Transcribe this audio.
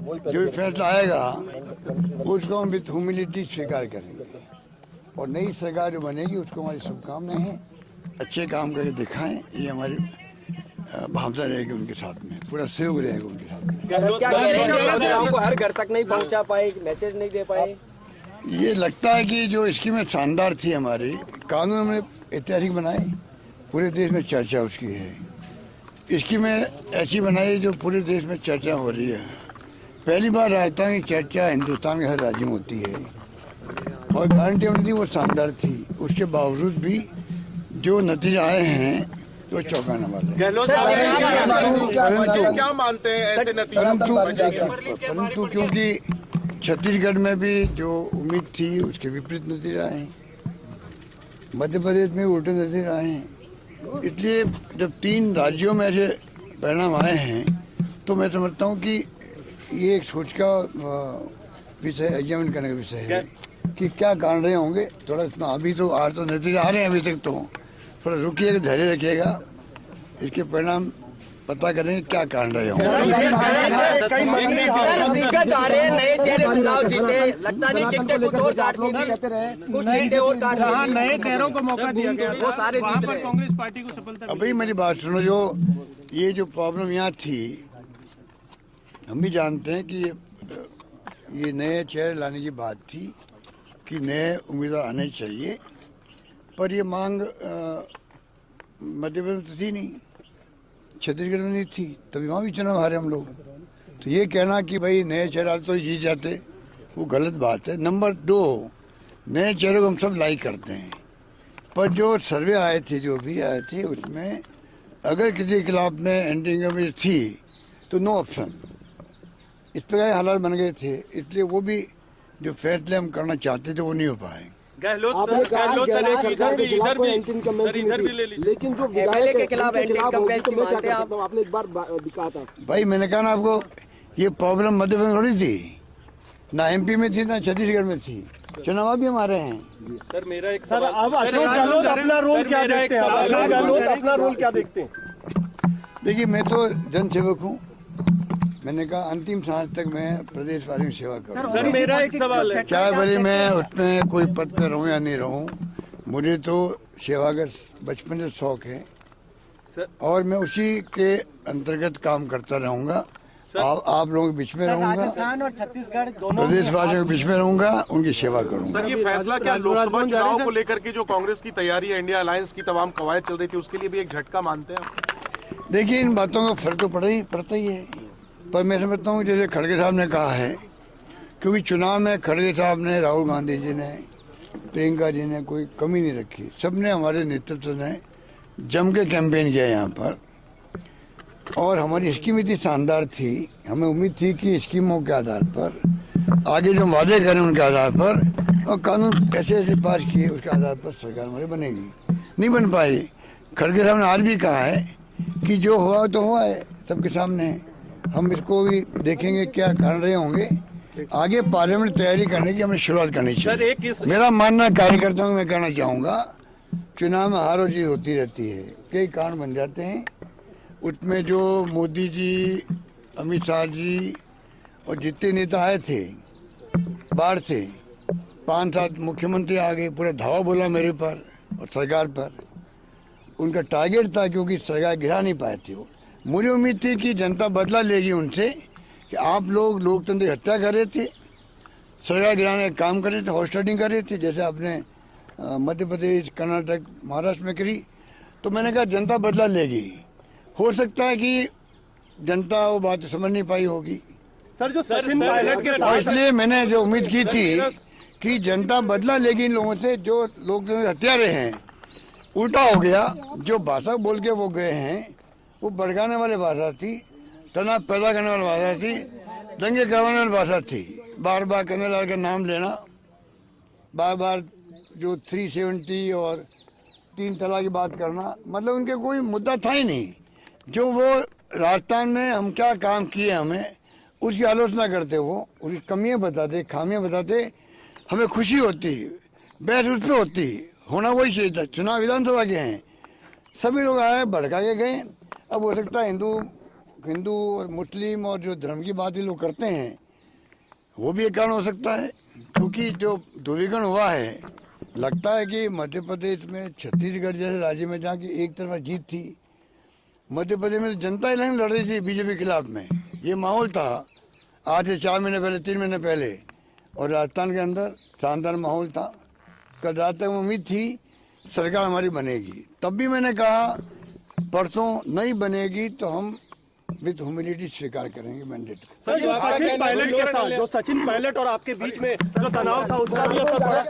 जो भी फैसला आएगा उसको हम विद ह्यूमिलिटी स्वीकार करेंगे और नई सरकार जो बनेगी उसको हमारी शुभकामनाएं हैं। अच्छे काम करके दिखाएं, ये हमारी भावना रहेगी उनके साथ में, पूरा सहयोग रहेगा उनके साथ में। क्या कह रहे हैं महिलाओं को हर घर तक नहीं पहुंचा पाए, मैसेज नहीं दे पाए? ये लगता है कि जो स्कीमें शानदार थी हमारी, कानून में ऐतिहासिक बनाए, पूरे देश में चर्चा उसकी है। स्कीमें ऐसी बनाई जो पूरे देश में चर्चा हो रही है। पहली बार राजस्थान की चर्चा हिंदुस्तान के हर राज्य में होती है और गारंटी वो शानदार थी। उसके बावजूद भी जो नतीजे आए हैं तो चौंकाने वाले। क्या मानते हैं ऐसे नतीजे? परंतु क्योंकि छत्तीसगढ़ में भी जो उम्मीद थी उसके विपरीत नतीजे आए हैं, मध्य प्रदेश में उल्टे नतीजे आए हैं। इसलिए जब 3 राज्यों में ऐसे परिणाम आए हैं तो मैं समझता हूँ कि ये एक सोच का विषय, एग्जामिन करने का विषय है कि क्या कारण रहे होंगे। थोड़ा इसमें अभी तो आज तो नतीजे आ रहे हैं, अभी तक तो थोड़ा रुकिएगा, धैर्य रखिएगा, इसके परिणाम पता करेंगे क्या कारण रहे होंगे। दिग्गज आ रहे हैं, नए चेहरे चुनाव जीते, लगता नहीं टिकटें कुछ और काट दी, कुछ टिकटें और काट दी, नए चेहरों को मौका दिया गया, वो सारे जीत रहे हैं। कांग्रेस पार्टी को सफलता। अभी मेरी बात सुनो, जो ये जो प्रॉब्लम यहाँ थी, हम भी जानते हैं कि ये नए चेहरे लाने की बात थी कि नए उम्मीदवार आने चाहिए, पर ये मांग मध्य प्रदेश में थी नहीं, छत्तीसगढ़ में नहीं थी, तभी वहाँ भी चुनाव हारे हम लोग। तो ये कहना कि भाई नए चेहरे तो जीत जाते, वो गलत बात है। नंबर 2, नए चेहरे को हम सब लाइक करते हैं, पर जो सर्वे आए थे, जो भी आए थे, उसमें अगर किसी के खिलाफ में एंटी इनकम थी तो नो ऑप्शन, इस प्रकार हालात बन गए थे। इसलिए वो भी जो फैसले हम करना चाहते थे वो नहीं हो पाए। लेकिन जो एमएलए के खिलाफ एंटी इनकम्बेंसी मानते हैं आप? आपने एक बार दिखा था भाई, मैंने कहा ना आपको, ये प्रॉब्लम मध्य प्रदेश में थोड़ी थी, ना एमपी में थी ना छत्तीसगढ़ में थी, चुनाव भी हमारे हैं। सर मेरा एक सर, अब अशोक गहलोत अपना रोल क्या देखते हैं? अशोक गहलोत अपना रोल क्या देखते हैं? देखिए, मैं तो जनसेवक हूँ, मैंने कहा अंतिम सांस तक मैं प्रदेश वासियों की सेवा करूँ। सर मेरा एक सवाल है, चाहे भले मैं उसमें कोई पद पे रहूँ या नहीं रहूँ, मुझे तो सेवा का बचपन से शौक है और मैं उसी के अंतर्गत काम करता रहूँगा। आप लोगों के बीच में रहूँगा, राजस्थान और छत्तीसगढ़ दोनों प्रदेश वासियों के बीच में रहूँगा, उनकी सेवा करूँगा। सर ये फैसला क्या लोकसभा चुनाव को लेकर के जो कांग्रेस की तैयारी है, इंडिया अलायंस की तमाम कवायद चल रही थी, उसके लिए भी एक झटका मानते हैं? देखिए, इन बातों का फर्क तो पड़ता ही है, पर मैं समझता हूँ जैसे खड़गे साहब ने कहा है, क्योंकि चुनाव में खड़गे साहब ने, राहुल गांधी जी ने, प्रियंका जी ने कोई कमी नहीं रखी, सबने, हमारे नेतृत्व ने जम के कैंपेन किया यहाँ पर और हमारी स्कीम इतनी शानदार थी, हमें उम्मीद थी कि स्कीमों के आधार पर आगे जो वादे करें उनके आधार पर और कानून ऐसे ऐसे पास किए उसके आधार पर सरकार हमारी बनेगी। नहीं बन पाई। खड़गे साहब ने आज भी कहा है कि जो हुआ तो हुआ है, सबके सामने। हम इसको भी देखेंगे क्या कारण रहे होंगे, आगे पार्लियामेंट तैयारी करने की हमें शुरुआत करनी चाहिए। मेरा मानना कार्यकर्ताओं को मैं कहना चाहूँगा, चुनाव में हार और जीत होती रहती है, कई कारण बन जाते हैं, उसमें जो मोदी जी, अमित शाह जी और जितने नेता आए थे बाहर से, 5-7 मुख्यमंत्री आ गए, पूरा धावा बोला मेरे पर और सरकार पर। उनका टारगेट था क्योंकि सरकार गिरा नहीं पाए थे वो। मुझे उम्मीद थी कि जनता बदला लेगी उनसे कि आप लोग लोकतंत्र की हत्या कर रहे थे, सरकार गिराने का काम कर रहे थे, हॉस्टिंग कर रहे थे, जैसे आपने मध्य प्रदेश, कर्नाटक, महाराष्ट्र में करी। तो मैंने कहा जनता बदला लेगी। हो सकता है कि जनता वो बात समझ नहीं पाई होगी, सर जो सचिन पायलट के और इसलिए मैंने जो उम्मीद की थी कि जनता बदला लेगी इन लोगों से जो लोकतंत्र के हत्यारे हैं। उल्टा हो गया, जो भाषा बोल के वो गए हैं वो भड़काने वाली भाषा थी, तनाव पैदा करने वाली भाषा थी, दंगे करवाने वाली भाषा थी। बार बार कन्हैयालाल का नाम लेना, बार बार जो 370 और 3 तलाक की बात करना, मतलब उनके कोई मुद्दा था ही नहीं। जो वो राजस्थान में हम क्या काम किए हमें उसकी आलोचना करते, वो उसकी कमियां बताते, खामियां बताते, हमें खुशी होती, बहस उस पर होती, होना वही चाहिए था। चुनाव विधानसभा के हैं, सभी लोग आए भड़का के गए। अब हो सकता है हिंदू हिंदू और मुस्लिम और जो धर्म की बात ये लोग करते हैं वो भी एक कारण हो सकता है, क्योंकि जो ध्रुवीकरण हुआ है, लगता है कि मध्य प्रदेश में छत्तीसगढ़ जैसे राज्य में जहाँ की एक तरफा जीत थी, मध्य प्रदेश में जनता इलेक्शन लड़ रही थी बीजेपी के खिलाफ में, ये माहौल था आज से 4 महीने पहले, 3 महीने पहले, और राजस्थान के अंदर शानदार माहौल था। कल रात तक उम्मीद थी सरकार हमारी बनेगी, तब भी मैंने कहा परसों नहीं बनेगी तो हम विद ह्यूमिलिटी स्वीकार करेंगे मैंडेट को। सर, जो सचिन पायलट और आपके बीच में जो तनाव था उसका भी असर पड़ा।